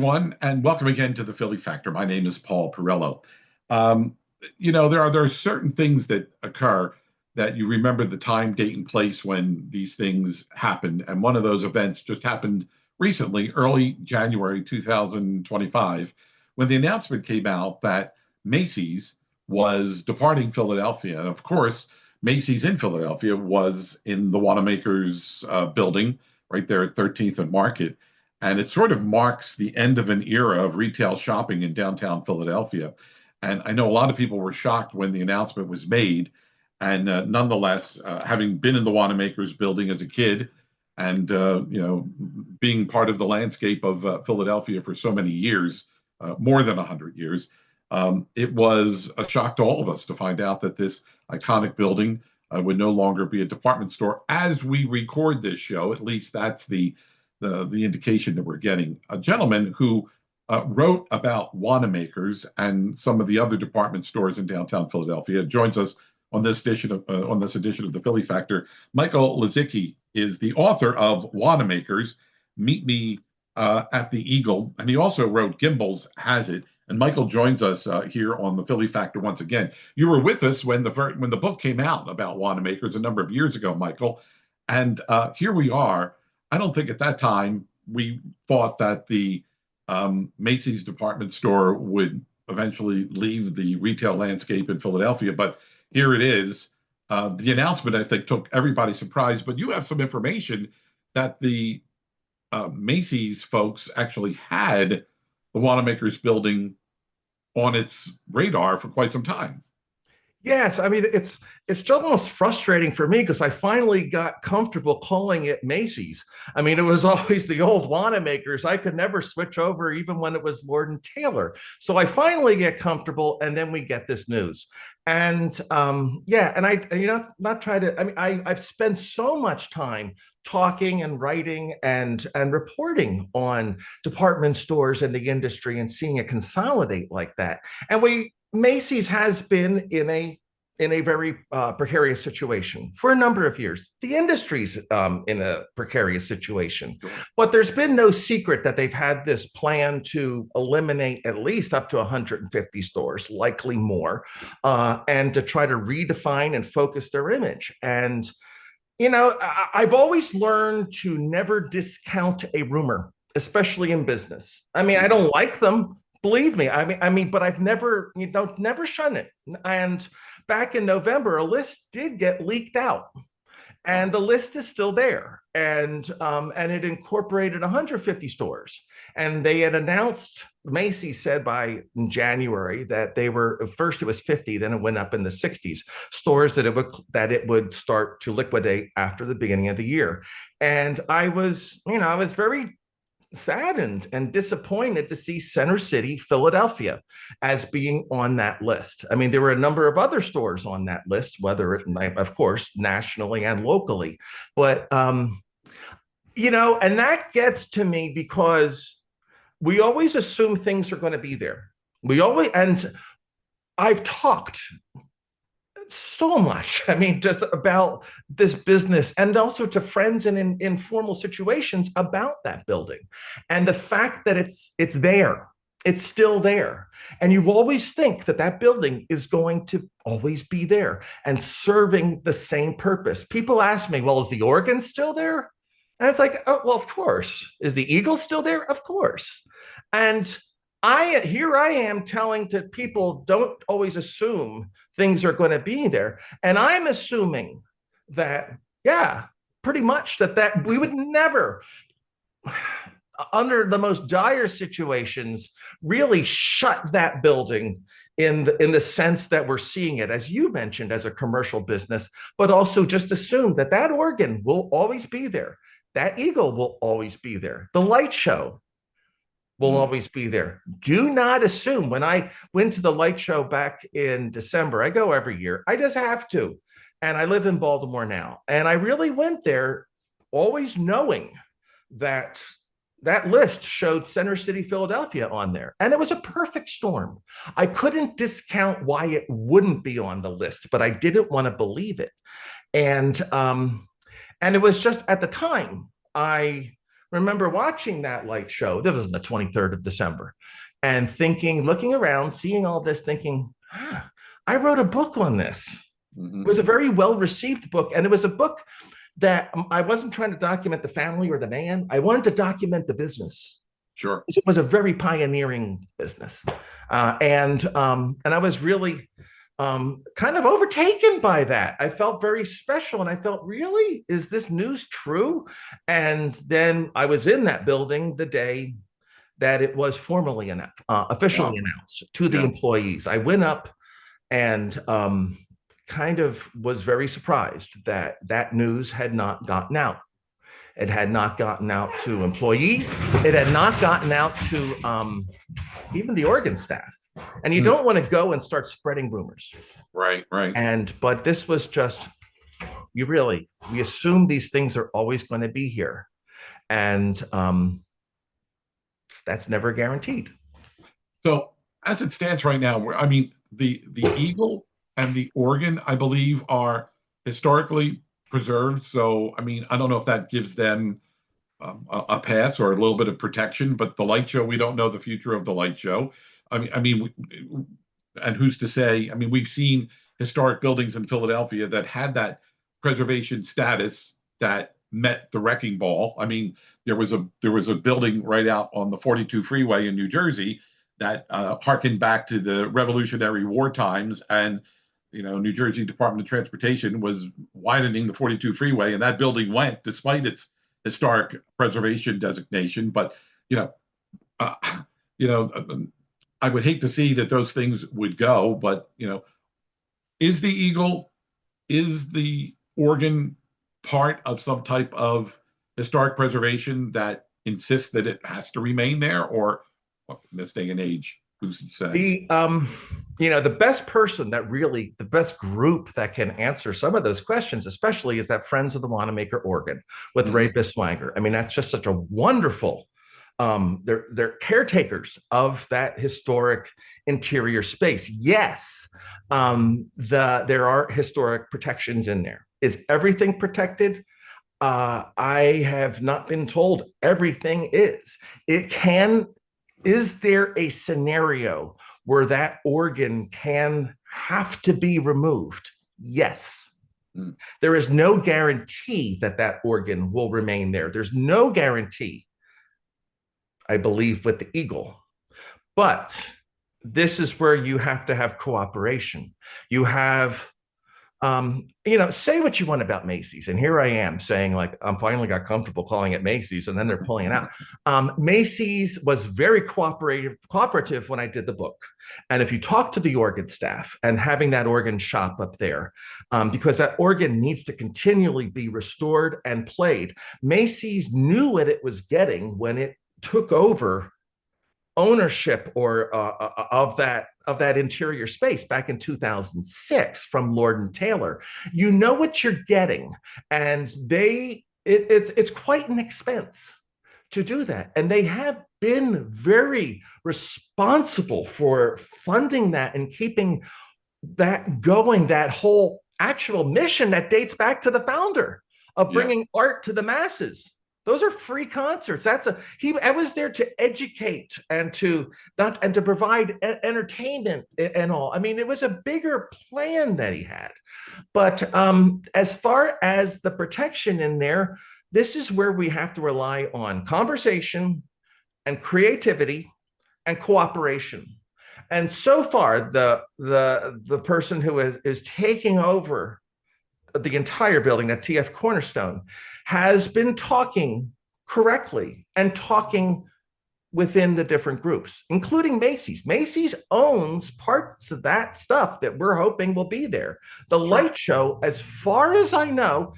everyone, and welcome again to the Philly Factor. My name is Paul Perrello. Um, there are certain things that occur that you remember the time, date, and place when these things happened. And one of those events just happened recently, early January 2025, when the announcement came out that Macy's was departing Philadelphia. And of course, Macy's in Philadelphia was in the Wanamaker's building right there at 13th and Market. And it sort of marks the end of an era of retail shopping in downtown Philadelphia. And I know a lot of people were shocked when the announcement was made. And nonetheless, having been in the Wanamaker's building as a kid and, being part of the landscape of Philadelphia for so many years, more than 100 years, it was a shock to all of us to find out that this iconic building would no longer be a department store. As we record this show, at least that's the indication that we're getting. A gentleman who wrote about Wanamaker's and some of the other department stores in downtown Philadelphia joins us on this edition of the Philly Factor. Michael Lisicky is the author of Wanamaker's, Meet Me at the Eagle, and he also wrote Gimbel's Has It. And Michael joins us here on the Philly Factor once again. You were with us when the book came out about Wanamaker's a number of years ago, Michael, and here we are. I don't think at that time we thought that the Macy's department store would eventually leave the retail landscape in Philadelphia, but here it is. The announcement, I think, took everybody surprised, but you have some information that the Macy's folks actually had the Wanamaker's building on its radar for quite some time. Yes, I mean it's still almost frustrating for me because I finally got comfortable calling it Macy's. I mean, it was always the old Wanamakers. I could never switch over even when it was Lord & Taylor. So I finally get comfortable, and then we get this news. And yeah, and not try to. I mean, I've spent so much time talking and writing and reporting on department stores and the industry and seeing it consolidate like that. And Macy's has been in a very precarious situation for a number of years. The industry's in a precarious situation, but there's been no secret that they've had this plan to eliminate at least up to 150 stores, likely more, and to try to redefine and focus their image. And I've always learned to never discount a rumor, especially in business. I mean, I don't like them. Believe me, but I've never shun it. And back in November, a list did get leaked out, and the list is still there. And it incorporated 150 stores. And they had announced, Macy's said by January that they were, first it was 50, then it went up in the 60s stores that it would start to liquidate after the beginning of the year. And I was very saddened and disappointed to see Center City, Philadelphia, as being on that list. I mean, there were a number of other stores on that list, of course, nationally and locally. But, and that gets to me because we always assume things are going to be there. And I've talked so much, I mean, just about this business, and also to friends and in informal situations about that building, and the fact that it's there, it's still there. And you always think that building is going to always be there and serving the same purpose. People ask me, well, is the organ still there? And it's like, oh, well, of course. Is the eagle still there? Of course. And here I am telling to people, don't always assume things are going to be there. And I'm assuming that, yeah, pretty much that we would never, under the most dire situations, really shut that building in the sense that we're seeing it, as you mentioned, as a commercial business, but also just assume that organ will always be there. That eagle will always be there. The light show will always be there. Do not assume. When I went to the light show back in December, I go every year. I just have to. And I live in Baltimore now. And I really went there always knowing that list showed Center City, Philadelphia on there. And it was a perfect storm. I couldn't discount why it wouldn't be on the list, but I didn't want to believe it. And it was just at the time, I remember watching that light show. This was on the 23rd of December, and thinking, looking around, seeing all this, thinking, I wrote a book on this. It was a very well received book. And it was a book that I wasn't trying to document the family or the man. I wanted to document the business. Sure. It was a very pioneering business. And I was really kind of overtaken by that. I felt very special, and I felt, really, is this news true? And then I was in that building the day that it was formally officially Wow. announced to the Yeah. employees. I went up and kind of was very surprised that that news had not gotten out. It had not gotten out to employees. It had not gotten out to even the organ staff. And you don't want to go and start spreading rumors. Right, right. But this was just, we assume these things are always going to be here. And that's never guaranteed. So as it stands right now, I mean, the eagle and the organ, I believe, are historically preserved. So, I mean, I don't know if that gives them a pass or a little bit of protection, but the light show, we don't know the future of the light show. And who's to say? I mean, we've seen historic buildings in Philadelphia that had that preservation status that met the wrecking ball. I mean, there was a building right out on the 42 freeway in New Jersey that harkened back to the Revolutionary War times, and New Jersey Department of Transportation was widening the 42 freeway, and that building went despite its historic preservation designation. But you know, uh, you know, I would hate to see that those things would go. But is the eagle, is the organ part of some type of historic preservation that insists that it has to remain there, or in this day and age, who's to say? The best person the best group that can answer some of those questions, especially, is that Friends of the Wanamaker organ with Ray Biswanger. I mean, that's just such a wonderful. They're caretakers of that historic interior space. Yes, there are historic protections in there. Is everything protected? I have not been told everything is. Is there a scenario where that organ can have to be removed? Yes. There is no guarantee that that organ will remain there. There's no guarantee, I believe, with the eagle. But this is where you have to have cooperation. You have, say what you want about Macy's. And here I am saying, like, I'm finally got comfortable calling it Macy's, and then they're pulling it out. Macy's was very cooperative when I did the book. And if you talk to the organ staff, and having that organ shop up there, because that organ needs to continually be restored and played, Macy's knew what it was getting when it took over ownership of that interior space back in 2006 from Lord and Taylor. You know what you're getting, and it's quite an expense to do that, and they have been very responsible for funding that and keeping that going. That whole actual mission that dates back to the founder of bringing art to the masses. Those are free concerts. I was there to educate and to provide entertainment and all. I mean, it was a bigger plan that he had. But as far as the protection in there, this is where we have to rely on conversation and creativity and cooperation. And so far, the person who is taking over the entire building, that TF Cornerstone, has been talking correctly and talking within the different groups, including Macy's. Macy's owns parts of that stuff that we're hoping will be there. The light show, as far as I know,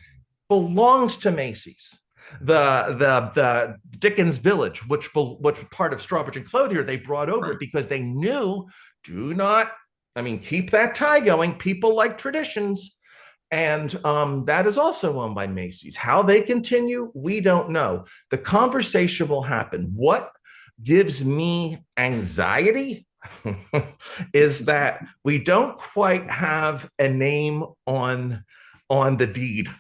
belongs to Macy's. The Dickens Village, which part of Strawbridge and Clothier, they brought over because they knew, keep that tie going. People like traditions. And that is also owned by Macy's. How they continue, we don't know. The conversation will happen. What gives me anxiety is that we don't quite have a name on the deed.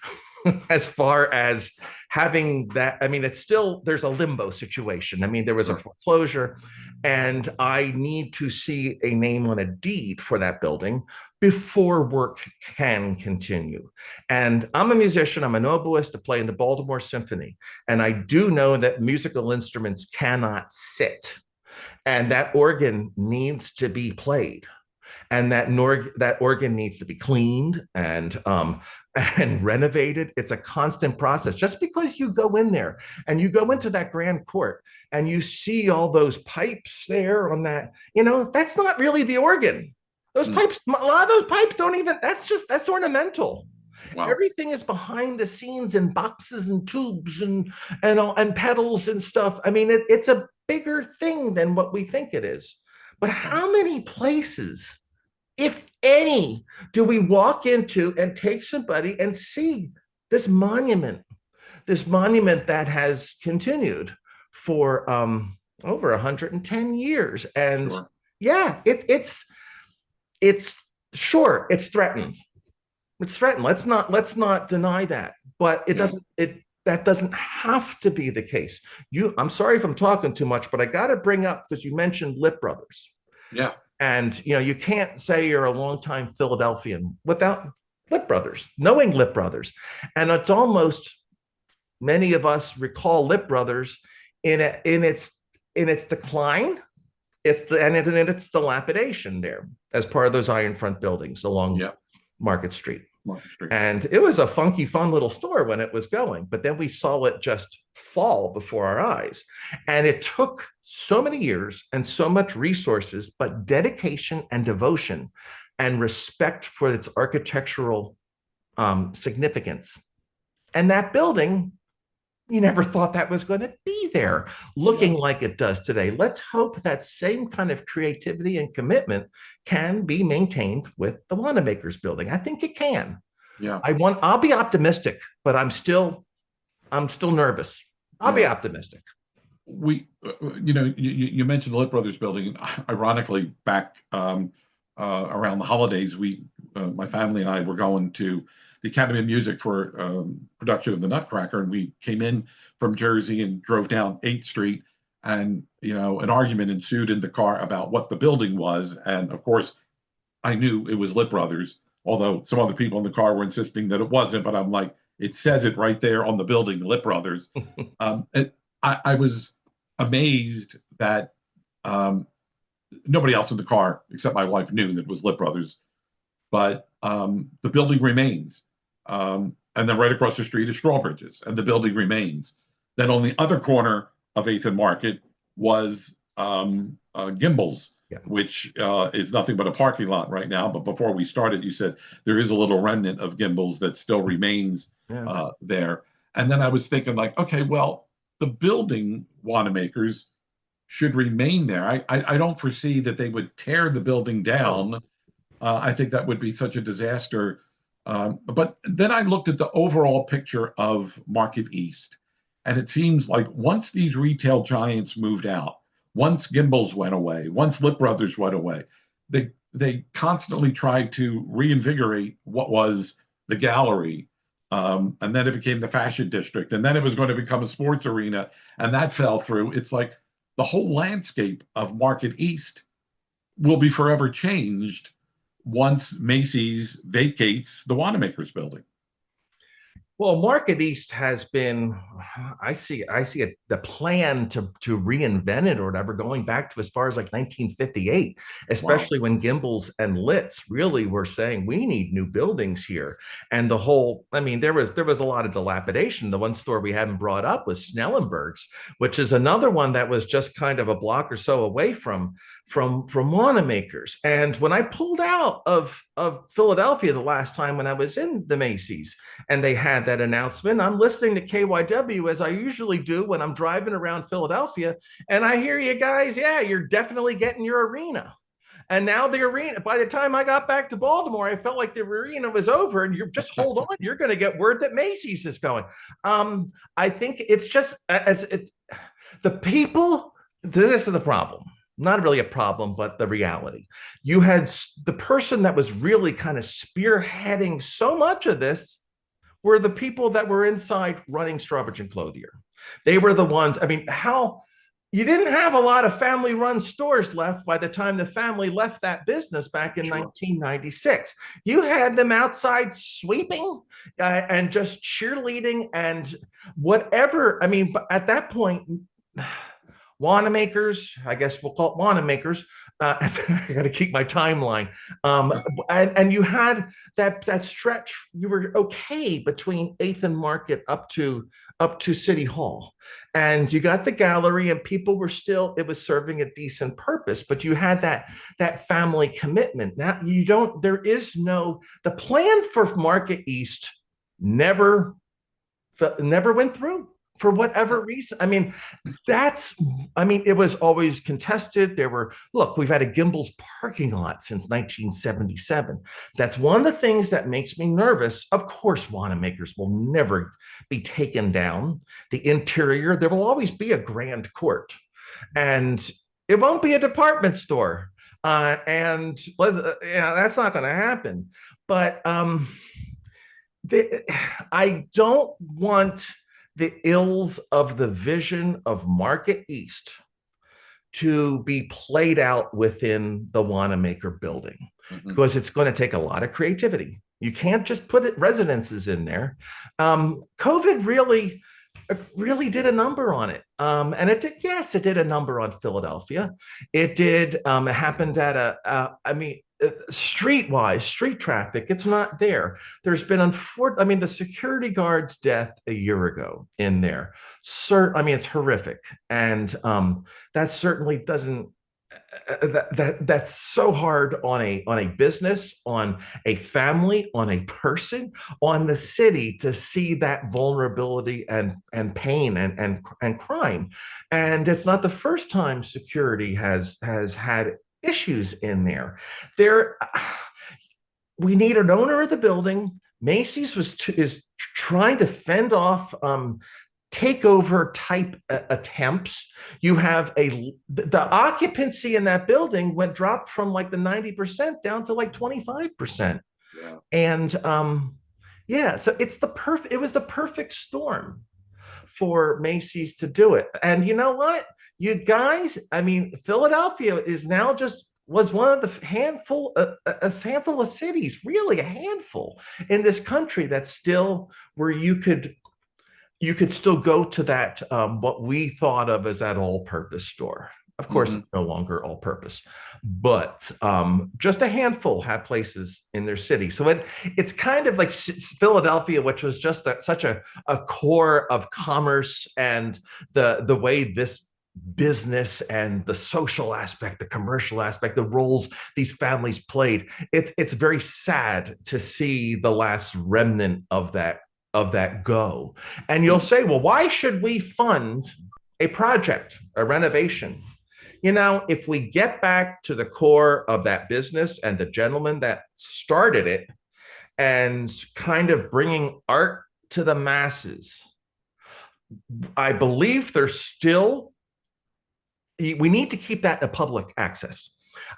as far as having that. I mean, it's still, there's a limbo situation. I mean, there was a Sure. foreclosure, and I need to see a name on a deed for that building before work can continue. And I'm a musician, I'm an oboist to play in the Baltimore Symphony. And I do know that musical instruments cannot sit, and that organ needs to be played, and that organ needs to be cleaned and renovated. It's a constant process. Just because you go in there and you go into that grand court and you see all those pipes there on that, that's not really the organ. Those Mm. pipes, a lot of those pipes don't even, that's ornamental. Wow. Everything is behind the scenes in boxes and tubes and pedals and stuff. I mean, it's a bigger thing than what we think it is. But how many places, if any, do we walk into and take somebody and see this monument that has continued for over 110 years? And Sure. yeah, it's sure, it's threatened. It's threatened. Let's not deny that. But it Yeah. doesn't it that doesn't have to be the case. I'm sorry if I'm talking too much, but I got to bring up, because you mentioned Lip Brothers. Yeah. And you can't say you're a longtime Philadelphian without Lip Brothers, knowing Lip Brothers. And it's almost, many of us recall Lip Brothers in its decline, and in its dilapidation there as part of those iron front buildings along Yeah. Market Street. Market Street. And it was a funky, fun little store when it was going, but then we saw it just fall before our eyes. And it took so many years and so much resources, but dedication and devotion and respect for its architectural significance. And that building, you never thought that was going to be there looking like it does today. Let's hope that same kind of creativity and commitment can be maintained with the Wanamaker's building. I think it can. Yeah. I'll be optimistic, but I'm still nervous. I'll be Yeah. optimistic. You mentioned the Lit Brothers building. Ironically, back around the holidays, my family and I were going to the Academy of Music for production of the Nutcracker, and we came in from Jersey and drove down 8th Street, and an argument ensued in the car about what the building was, and of course, I knew it was Lit Brothers, although some other people in the car were insisting that it wasn't. But I'm like, it says it right there on the building, Lit Brothers. I was amazed that nobody else in the car except my wife knew that it was Lit Brothers, but the building remains. And then right across the street is Strawbridge's, and the building remains. Then on the other corner of 8th and Market was Gimbel's, Yeah. which is nothing but a parking lot right now. But before we started, you said there is a little remnant of Gimbel's that still remains there. And then I was thinking, like, okay, well, the building, Wanamaker's, should remain there. I don't foresee that they would tear the building down. I think that would be such a disaster. But then I looked at the overall picture of Market East, and it seems like once these retail giants moved out, once Gimbel's went away, once Lip Brothers went away, they constantly tried to reinvigorate what was the gallery. And then it became the fashion district, and then it was going to become a sports arena, and that fell through. It's like the whole landscape of Market East will be forever changed once Macy's vacates the Wanamaker's building. Well, Market East has been, I see the plan to reinvent it or whatever, going back to as far as like 1958, especially when Gimbel's and Litz really were saying we need new buildings here. And there was a lot of dilapidation. The one store we haven't brought up was Snellenberg's, which is another one that was just kind of a block or so away from Wanamaker's. And when I pulled out of Philadelphia the last time when I was in the Macy's and they had that announcement, I'm listening to KYW as I usually do when I'm driving around Philadelphia, and I hear you guys, yeah, you're definitely getting your arena. And now the arena, by the time I got back to Baltimore, I felt like the arena was over, and you're just hold on, you're going to get word that Macy's is going. I think it's just the people, this is the problem. Not really a problem, but the reality. You had the person that was really kind of spearheading so much of this were the people that were inside running Strawbridge and Clothier. They were the ones, I mean, how you didn't have a lot of family run stores left by the time the family left that business back in Sure. 1996. You had them outside sweeping and just cheerleading and whatever. I mean, at that point, Wanamakers, I guess we'll call it Wanamakers. I got to keep my timeline. And you had that stretch. You were okay between 8th and Market up to City Hall, and you got the gallery, and people were still. It was serving a decent purpose, but you had that family commitment. Now you don't. There is no the plan for Market East never went through for whatever reason. I mean, it was always contested. Look, we've had a Gimbel's parking lot since 1977. That's one of the things that makes me nervous. Of course, Wanamakers will never be taken down. The interior, there will always be a grand court, and it won't be a department store. That's not going to happen. But I don't want the ills of the vision of Market East to be played out within the Wanamaker building, because it's going to take a lot of creativity. You can't just put residences in there. COVID really did a number on it. And it did a number on Philadelphia. It happened at street traffic, it's not there. There's been the security guard's death a year ago in there. It's horrific. And that certainly doesn't that's so hard on a business, on a family, on a person, on the city, to see that vulnerability and pain and crime. And it's not the first time security has had issues in there. We need an owner of the building. Macy's is trying to fend off takeover type attempts. You have the occupancy in that building dropped from like the 90% down to like 25%. Yeah. And so it was the perfect storm for Macy's to do it. And you know what? You guys, Philadelphia is now was one of the handful of cities, really a handful in this country that's still where you could still go to that, what we thought of as that all-purpose store. Of course, it's no longer all-purpose, but just a handful have places in their city. So it's kind of like Philadelphia, which was just such a core of commerce and the way this business and the social aspect, the commercial aspect, the roles these families played. It's very sad to see the last remnant of that go. And you'll say, well, why should we fund a project, a renovation? If we get back to the core of that business and the gentleman that started it, and kind of bringing art to the masses, I believe we need to keep that in public access.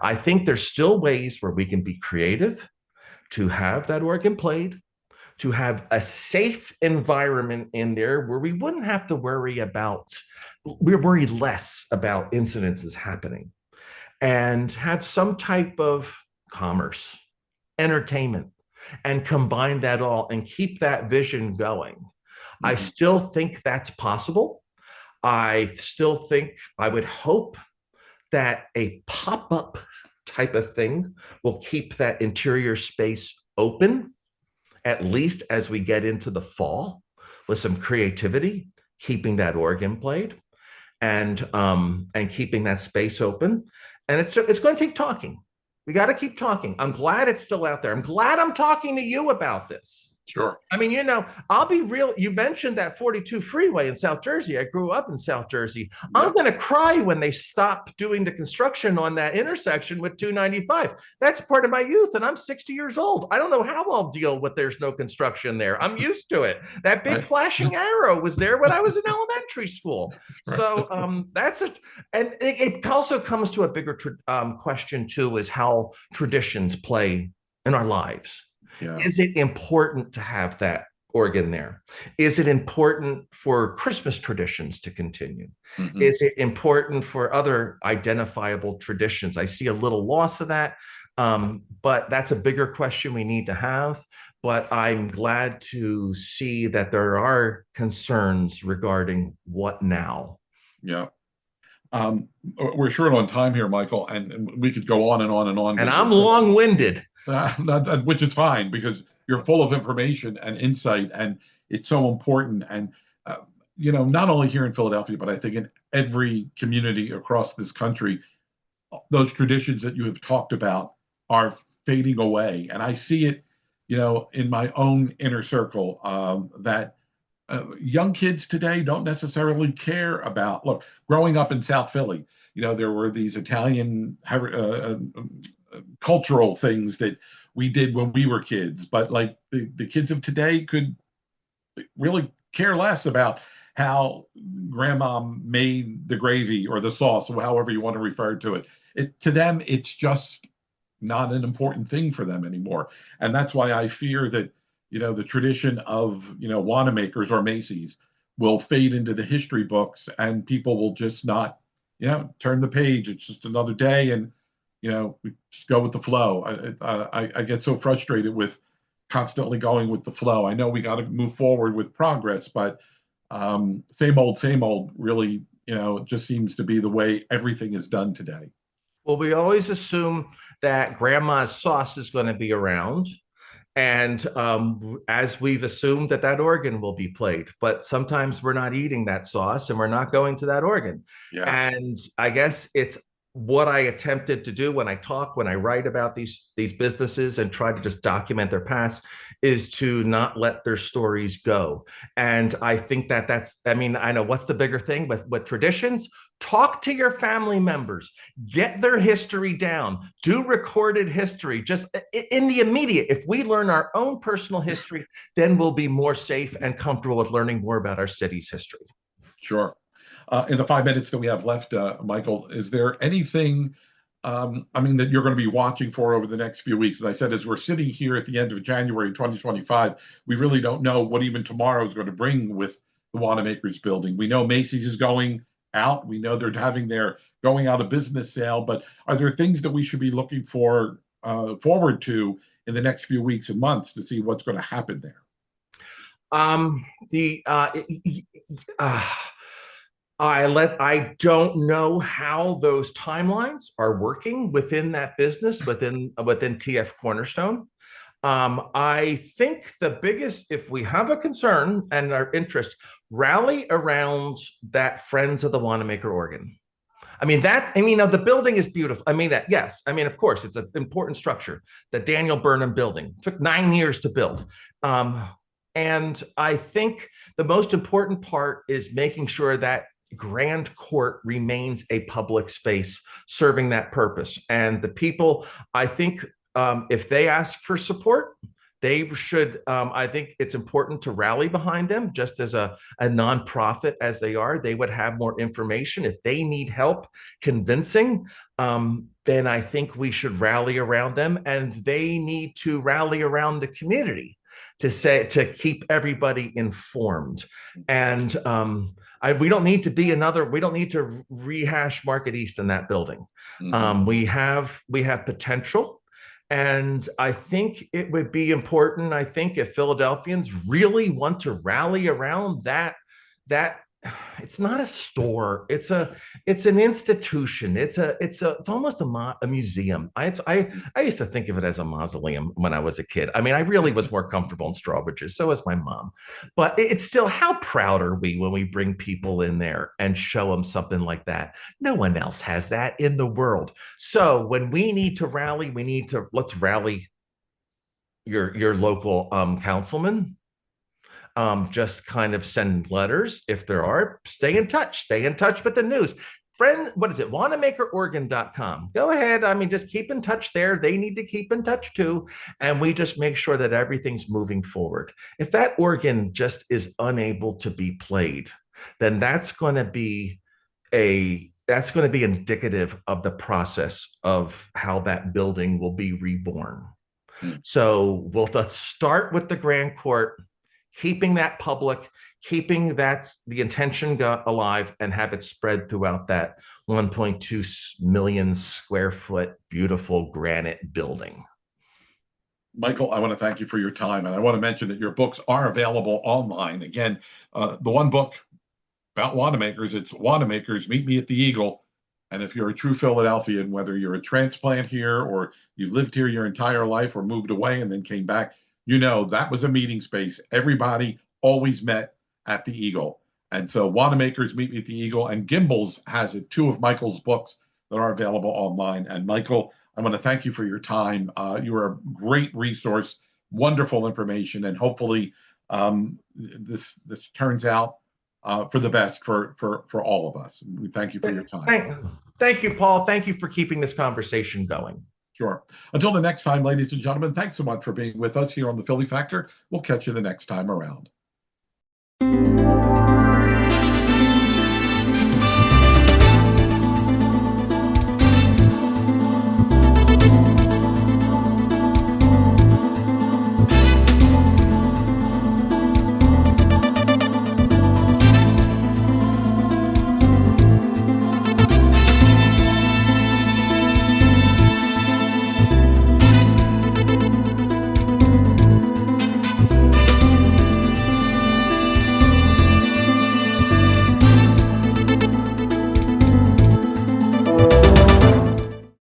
I think there's still ways where we can be creative to have that organ played, to have a safe environment in there where we wouldn't have to worry less about incidences happening, and have some type of commerce, entertainment, and combine that all and keep that vision going. I still think that's possible. I would hope that a pop-up type of thing will keep that interior space open, at least as we get into the fall, with some creativity, keeping that organ played, and keeping that space open. And it's going to take talking. We got to keep talking. I'm glad it's still out there. I'm glad I'm talking to you about this. Sure. I'll be real. You mentioned that 42 freeway in South Jersey. I grew up in South Jersey. Yep. I'm going to cry when they stop doing the construction on that intersection with 295. That's part of my youth, and I'm 60 years old. I don't know how I'll deal with there's no construction there. I'm used to it. That big flashing arrow was there when I was in elementary school. So that's it. And it also comes to a bigger question too, is how traditions play in our lives. Yeah. Is it important to have that organ there? Is it important for Christmas traditions to continue? Hmm. Is it important for other identifiable traditions? I see a little loss of that, but that's a bigger question we need to have. But I'm glad to see that there are concerns regarding what now. Yeah. Um, we're short on time here, Michael, and we could go on and on and on And with I'm this, but long winded. which is fine because you're full of information and insight, and it's so important. And uh, not only here in Philadelphia, but I think in every community across this country, those traditions that you have talked about are fading away. And I see it, in my own inner circle, that young kids today don't necessarily care about. Look, growing up in South Philly, there were these Italian cultural things that we did when we were kids, but like the kids of today could really care less about how grandma made the gravy or the sauce, or however you want to refer to it. To them, it's just not an important thing for them anymore. And that's why I fear that, the tradition of, Wanamakers or Macy's will fade into the history books and people will just not, turn the page. It's just another day and, we just go with the flow. I get so frustrated with constantly going with the flow. I know we got to move forward with progress, but same old really, just seems to be the way everything is done today. Well, we always assume that grandma's sauce is going to be around. And as we've assumed that that organ will be played, but sometimes we're not eating that sauce and we're not going to that organ. Yeah. And I guess it's what I attempted to do when I talk, when I write about these businesses and try to just document their past, is to not let their stories go. And I think that I mean, I know what's the bigger thing with traditions. Talk to your family members, get their history down, do recorded history just in the immediate. If we learn our own personal history, then we'll be more safe and comfortable with learning more about our city's history. Sure. In the 5 minutes that we have left, Michael, is there anything, that you're going to be watching for over the next few weeks? As I said, as we're sitting here at the end of January 2025, we really don't know what even tomorrow is going to bring with the Wanamakers building. We know Macy's is going out. We know they're having their going out of business sale, but are there things that we should be looking forward to in the next few weeks and months to see what's going to happen there? The I don't know how those timelines are working within that business, within TF Cornerstone. I think the biggest, if we have a concern and our interest, rally around that Friends of the Wanamaker organ. The building is beautiful. Yes. Of course, it's an important structure. The Daniel Burnham building took 9 years to build. And I think the most important part is making sure that Grand Court remains a public space serving that purpose. And the people, I think, if they ask for support, they should. I think it's important to rally behind them, just as a nonprofit as they are. They would have more information. If they need help convincing, then I think we should rally around them, and they need to rally around the community to keep everybody informed. And we don't need to rehash Market East in that building. Mhm. We have potential. And I think it would be important. I think if Philadelphians really want to rally around that it's not a store. It's an institution. It's almost a museum. I used to think of it as a mausoleum when I was a kid. I really was more comfortable in Strawbridge's. So was my mom. But it's still, how proud are we when we bring people in there and show them something like that? No one else has that in the world. So when we need to rally, let's rally your local councilman. Just kind of send letters if there are. Stay in touch with the news. Friend, what is it? WanamakerOrgan.com. Go ahead. Just keep in touch there. They need to keep in touch too. And we just make sure that everything's moving forward. If that organ just is unable to be played, then that's going to be indicative of the process of how that building will be reborn. Mm. So let's start with the Grand Court. keeping that public, keeping that the intention alive, and have it spread throughout that 1.2 million square foot beautiful granite building. Michael, I want to thank you for your time. And I want to mention that your books are available online. Again, the one book about Wanamakers, it's Wanamakers, Meet Me at the Eagle. And if you're a true Philadelphian, whether you're a transplant here or you've lived here your entire life or moved away and then came back, you know that was a meeting space. Everybody always met at the Eagle. And so Wanamaker's Meet Me at the Eagle, and Gimbel's has it, two of Michael's books that are available online. And Michael, I want to thank you for your time. You are a great resource, wonderful information, and hopefully this turns out for the best for all of us. And we thank you for your time. Thank you, Paul. Thank you for keeping this conversation going. Sure. Until the next time, ladies and gentlemen, thanks so much for being with us here on the Philly Factor. We'll catch you the next time around.